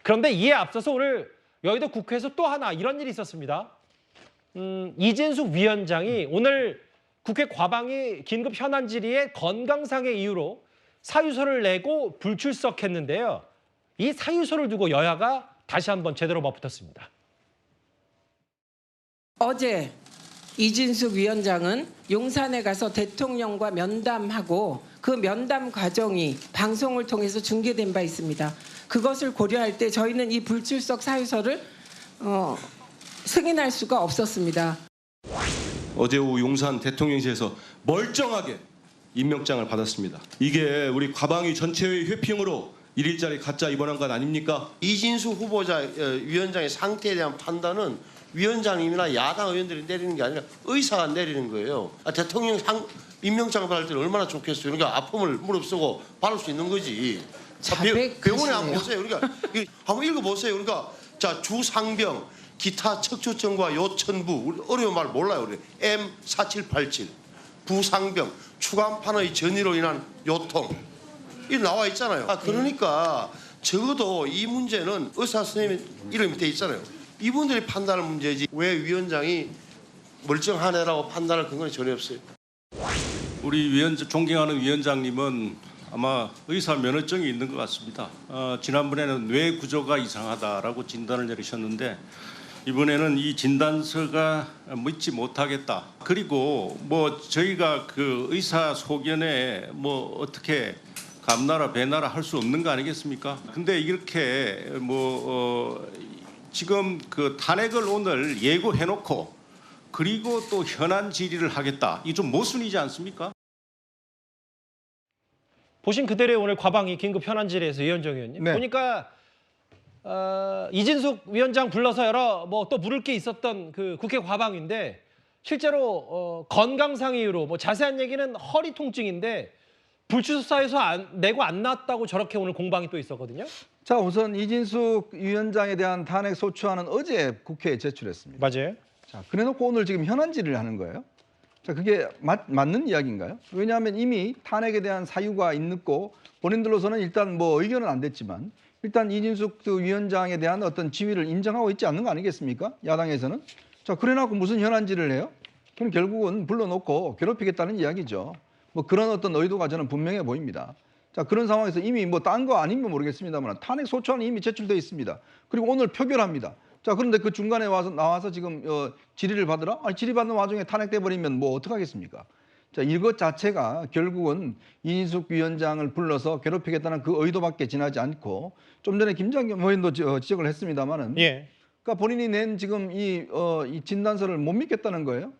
그런데 이에 앞서서 오늘 여의도 국회에서 또 하나 이런 일이 있었습니다. 이진숙 위원장이 오늘 국회 과방위 긴급 현안 질의에 건강상의 이유로 사유서를 내고 불출석했는데요. 이 사유서를 두고 여야가 다시 한번 제대로 맞붙었습니다. 어제 이진숙 위원장은 용산에 가서 대통령과 면담하고 그 면담 과정이 방송을 통해서 중계된 바 있습니다. 그것을 고려할 때 저희는 이 불출석 사유서를 승인할 수가 없었습니다. 어제 오후 용산 대통령실에서 멀쩡하게 임명장을 받았습니다. 이게 우리 과방위 전체의 회피용으로 일일짜리 가짜 입원한 것 아닙니까? 이진숙 후보자 위원장의 상태에 대한 판단은 위원장님이나 야당 의원들이 내리는 게 아니라 의사가 내리는 거예요. 대통령 임명장을 받을 때는 얼마나 좋겠어요. 그러니까 아픔을 무릅쓰고 받을 수 있는 거지. 병원에 한번 보세요. 그러니까 한번 읽어보세요. 그러니까 자 주상병, 기타 척추증과 요천부, 어려운 말 몰라요. 우리 M4787, 부상병, 추간판의 전이로 인한 요통 이 나와 있잖아요. 그러니까 적어도 이 문제는 의사 선생님 이름이 돼 있잖아요. 이분들이 판단할 문제지 왜 위원장이 멀쩡하네라고 판단할 근거는 전혀 없어요. 우리 존경하는 위원장님은 아마 의사 면허증이 있는 것 같습니다. 지난번에는 뇌 구조가 이상하다라고 진단을 내리셨는데 이번에는 이 진단서가 믿지 못하겠다. 그리고 뭐 저희가 그 의사 소견에 뭐 어떻게 감나라 배나라 할 수 없는 거 아니겠습니까? 근데 이렇게 지금 그 탄핵을 오늘 예고해놓고 그리고 또 현안 질의를 하겠다. 이게 좀 모순이지 않습니까? 보신 그대로의 오늘 과방위 긴급 현안 질의에서 이현정 의원님 보니까 이진숙 위원장 불러서 여러 또 물을 게 있었던 그 국회 과방위인데 실제로 건강상 이유로 자세한 얘기는 허리 통증인데 불출석사유서 내고 안 나왔다고 저렇게 오늘 공방이 또 있었거든요. 자, 우선 이진숙 위원장에 대한 탄핵 소추안은 어제 국회에 제출했습니다. 맞아요. 자, 그래놓고 오늘 지금 현안 질의를 하는 거예요. 자, 그게 맞는 이야기인가요? 왜냐하면 이미 탄핵에 대한 사유가 있고 본인들로서는 일단 의견은 안 됐지만 일단 이진숙 위원장에 대한 어떤 지위를 인정하고 있지 않는 거 아니겠습니까? 야당에서는. 자, 그래놓고 무슨 현안 질의를 해요? 그럼 결국은 불러놓고 괴롭히겠다는 이야기죠. 그런 어떤 의도가 저는 분명해 보입니다. 자, 그런 상황에서 이미 딴 거 아니면 모르겠습니다만 탄핵 소추안이 이미 제출돼 있습니다. 그리고 오늘 표결합니다. 자, 그런데 그 중간에 나와서 지금 질의를 받으라? 질의받는 와중에 탄핵돼 버리면 어떡하겠습니까? 자, 이것 자체가 결국은 이진숙 위원장을 불러서 괴롭히겠다는 그 의도밖에 지나지 않고 좀 전에 김장겸 의원도 지적을 했습니다만은 그러니까 본인이 낸 지금 이 진단서를 못 믿겠다는 거예요.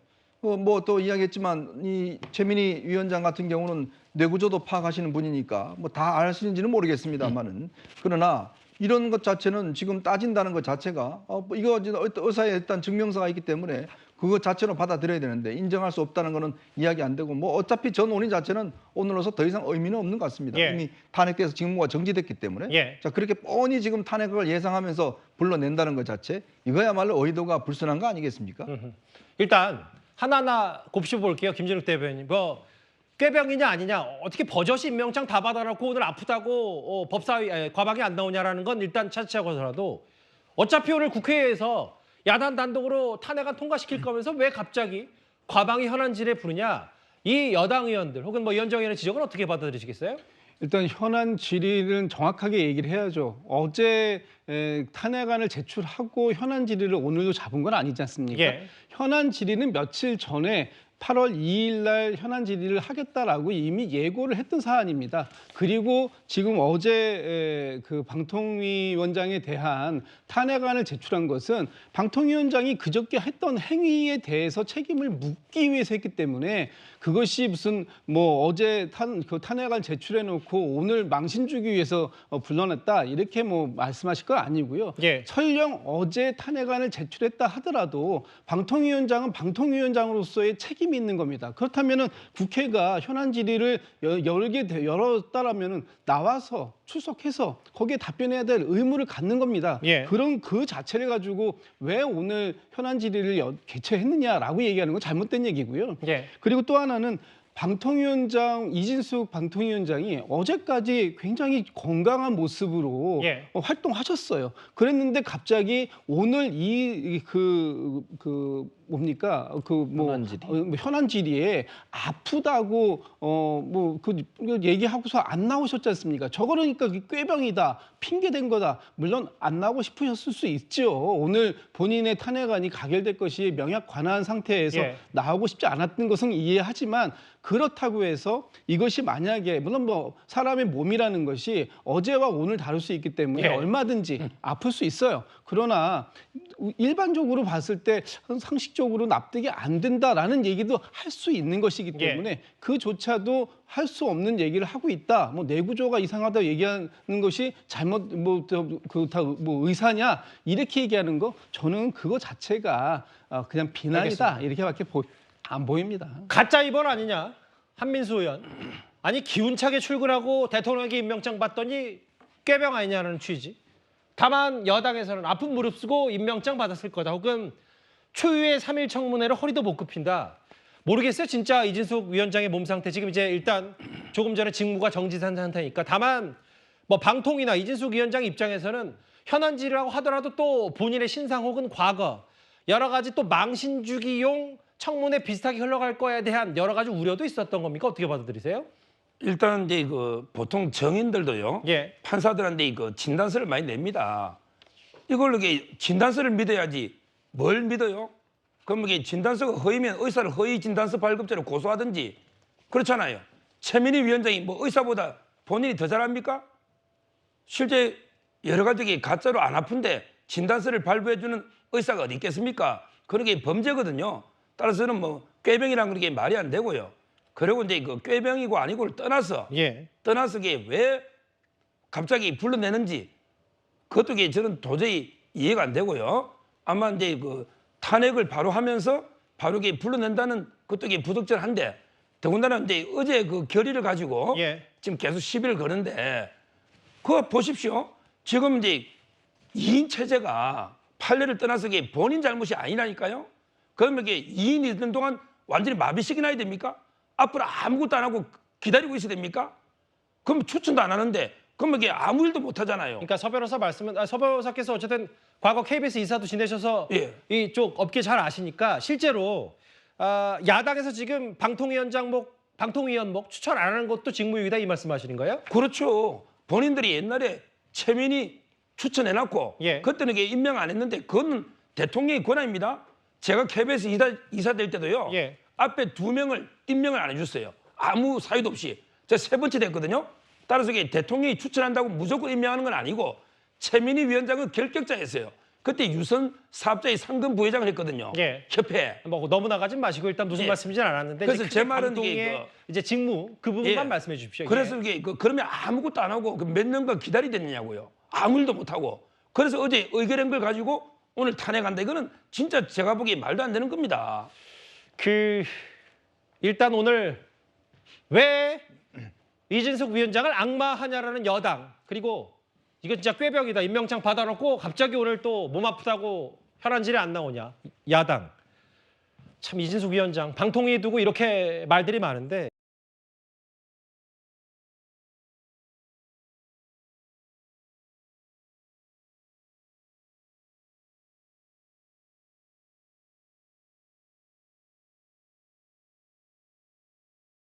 또 이야기했지만 이 최민희 위원장 같은 경우는 뇌구조도 파악하시는 분이니까 다 아시는지는 모르겠습니다만은 그러나 이런 것 자체는 지금 따진다는 것 자체가 이거 의사의 일단 증명서가 있기 때문에 그것 자체로 받아들여야 되는데 인정할 수 없다는 거는 이야기 안 되고 어차피 전 논의 자체는 오늘로서 더 이상 의미는 없는 것 같습니다. 이미 탄핵돼서 직무가 정지됐기 때문에 자, 그렇게 뻔히 지금 탄핵을 예상하면서 불러낸다는 것 자체 이거야말로 의도가 불순한 거 아니겠습니까? 일단 하나하나 곱씹어볼게요. 김진욱 대변인. 꾀병이냐 아니냐 어떻게 버젓이 임명장 다 받아놓고 오늘 아프다고 과방위 안 나오냐라는 건 일단 차치하고서라도 어차피 오늘 국회에서 야당 단독으로 탄핵안 통과시킬 거면서 왜 갑자기 과방위 현안 질의에 부르냐. 이 여당 의원들 혹은 이현정 의원의 지적은 어떻게 받아들이시겠어요? 일단 현안 질의는 정확하게 얘기를 해야죠. 어제 탄핵안을 제출하고 현안 질의를 오늘도 잡은 건 아니지 않습니까? 현안 질의는 며칠 전에 8월 2일 날 현안 질의를 하겠다라고 이미 예고를 했던 사안입니다. 그리고 지금 어제 그 방통위원장에 대한 탄핵안을 제출한 것은 방통위원장이 그저께 했던 행위에 대해서 책임을 묻기 위해서 했기 때문에 그것이 무슨 어제 탄핵안 제출해놓고 오늘 망신 주기 위해서 불러냈다 이렇게 말씀하실 건 아니고요. 설령 어제 탄핵안을 제출했다 하더라도 방통위원장은 방통위원장으로서의 책임이 있는 겁니다. 그렇다면은 국회가 현안 질의를 열었다라면은 나와서 출석해서 거기에 답변해야 될 의무를 갖는 겁니다. 그런 그 자체를 가지고 왜 오늘 현안 질의를 개최했느냐라고 얘기하는 건 잘못된 얘기고요. 예. 그리고 또 하나는 방통위원장 이진숙 방통위원장이 어제까지 굉장히 건강한 모습으로 예. 활동하셨어요. 그랬는데 갑자기 오늘 뭡니까 현안 질의에 아프다고 얘기하고서 안 나오셨지 않습니까? 저거니까 꾀병이다, 핑계된 거다. 물론 안 나오고 싶으셨을 수 있죠. 오늘 본인의 탄핵안이 가결될 것이 명약 관한 상태에서 예. 나오고 싶지 않았던 것은 이해하지만 그렇다고 해서 이것이 만약에 물론 뭐 사람의 몸이라는 것이 어제와 오늘 다를 수 있기 때문에 예. 얼마든지 아플 수 있어요. 그러나 일반적으로 봤을 때 상식적으로 납득이 안 된다라는 얘기도 할 수 있는 것이기 때문에 그조차도 할 수 없는 얘기를 하고 있다. 뭐 내구조가 이상하다 얘기하는 것이 잘못 의사냐 이렇게 얘기하는 거 저는 그거 자체가 그냥 비난이다 알겠습니다. 이렇게밖에 안 보입니다. 가짜 입원 아니냐? 한민수 의원. 아니 기운차게 출근하고 대통령에게 임명장 받더니 꾀병 아니냐는 취지. 다만 여당에서는 아픈 무릎 쓰고 임명장 받았을 거다. 혹은 초유의 3일 청문회로 허리도 못 굽힌다. 모르겠어요. 진짜 이진숙 위원장의 몸 상태. 지금 이제 일단 조금 전에 직무가 정지된 상태니까. 다만 뭐 방통이나 이진숙 위원장 입장에서는 현안질이라고 하더라도 또 본인의 신상 혹은 과거 여러 가지 또 망신주기용 청문회 비슷하게 흘러갈 거에 대한 여러 가지 우려도 있었던 겁니까? 어떻게 받아들이세요? 일단 이제 보통 정인들도요. 예. 판사들한테 진단서를 많이 냅니다. 이걸로 진단서를 믿어야지 뭘 믿어요? 그럼 이게 진단서가 허위면 의사를 허위 진단서 발급죄로 고소하든지 그렇잖아요. 최민희 위원장이 뭐 의사보다 본인이 더 잘합니까? 실제 여러 가지 가짜로 안 아픈데 진단서를 발부해주는 의사가 어디 있겠습니까? 그런 게 범죄거든요. 따라서는 뭐 꾀병이란 그게 말이 안 되고요. 그리고 이제 꾀병이고 아니고를 떠나서 예. 이게 왜 갑자기 불러내는지 그것도 저는 도저히 이해가 안 되고요. 아마 이제 탄핵을 바로 하면서 바로 불러낸다는 것도 부적절한데 더군다나 이제 어제 결의를 가지고 예. 지금 계속 시비를 거는데 그거 보십시오. 지금 이제 2인 체제가 판례를 떠나서 본인 잘못이 아니라니까요. 그러면 2인이 있는 동안 완전히 마비시켜놔야 됩니까? 앞으로 아무것도 안 하고 기다리고 있어야 됩니까? 그럼 추천도 안 하는데 그러면 아무 일도 못 하잖아요. 그러니까 서 변호사 서 변호사께서 어쨌든 과거 KBS 이사도 지내셔서 예. 이쪽 업계 잘 아시니까 실제로 야당에서 지금 방통위원목 추천 안 하는 것도 직무유기다 이 말씀하시는 거예요? 그렇죠. 본인들이 옛날에 최민희 추천해놨고 예. 그때는 임명 안 했는데 그건 대통령의 권한입니다. 제가 KBS 이사 될 때도요. 예. 앞에 2명을 임명을 안 해줬어요. 아무 사유도 없이. 제가 3번째 됐거든요. 따라서 대통령이 추천한다고 무조건 임명하는 건 아니고 최민희 위원장은 결격자였어요. 그때 유선 사업자의 상금 부회장을 했거든요. 예. 협회. 뭐 너무 나가진 마시고 일단 무슨 예. 말씀인지는 알았는데 그래서 이제 제 말은 방통위의 이제 직무 그 부분만 예. 말씀해 주십시오. 그래서 그러면 아무것도 안 하고 몇 년간 기다리겠느냐고요. 아무 일도 못 하고. 그래서 어제 의결한 걸 가지고 오늘 탄핵한다. 이거는 진짜 제가 보기에 말도 안 되는 겁니다. 일단 오늘 왜 이진숙 위원장을 악마하냐라는 여당 그리고 이거 진짜 꾀병이다 임명장 받아놓고 갑자기 오늘 또 몸 아프다고 현안질이 안 나오냐 야당 참 이진숙 위원장 방통위에 두고 이렇게 말들이 많은데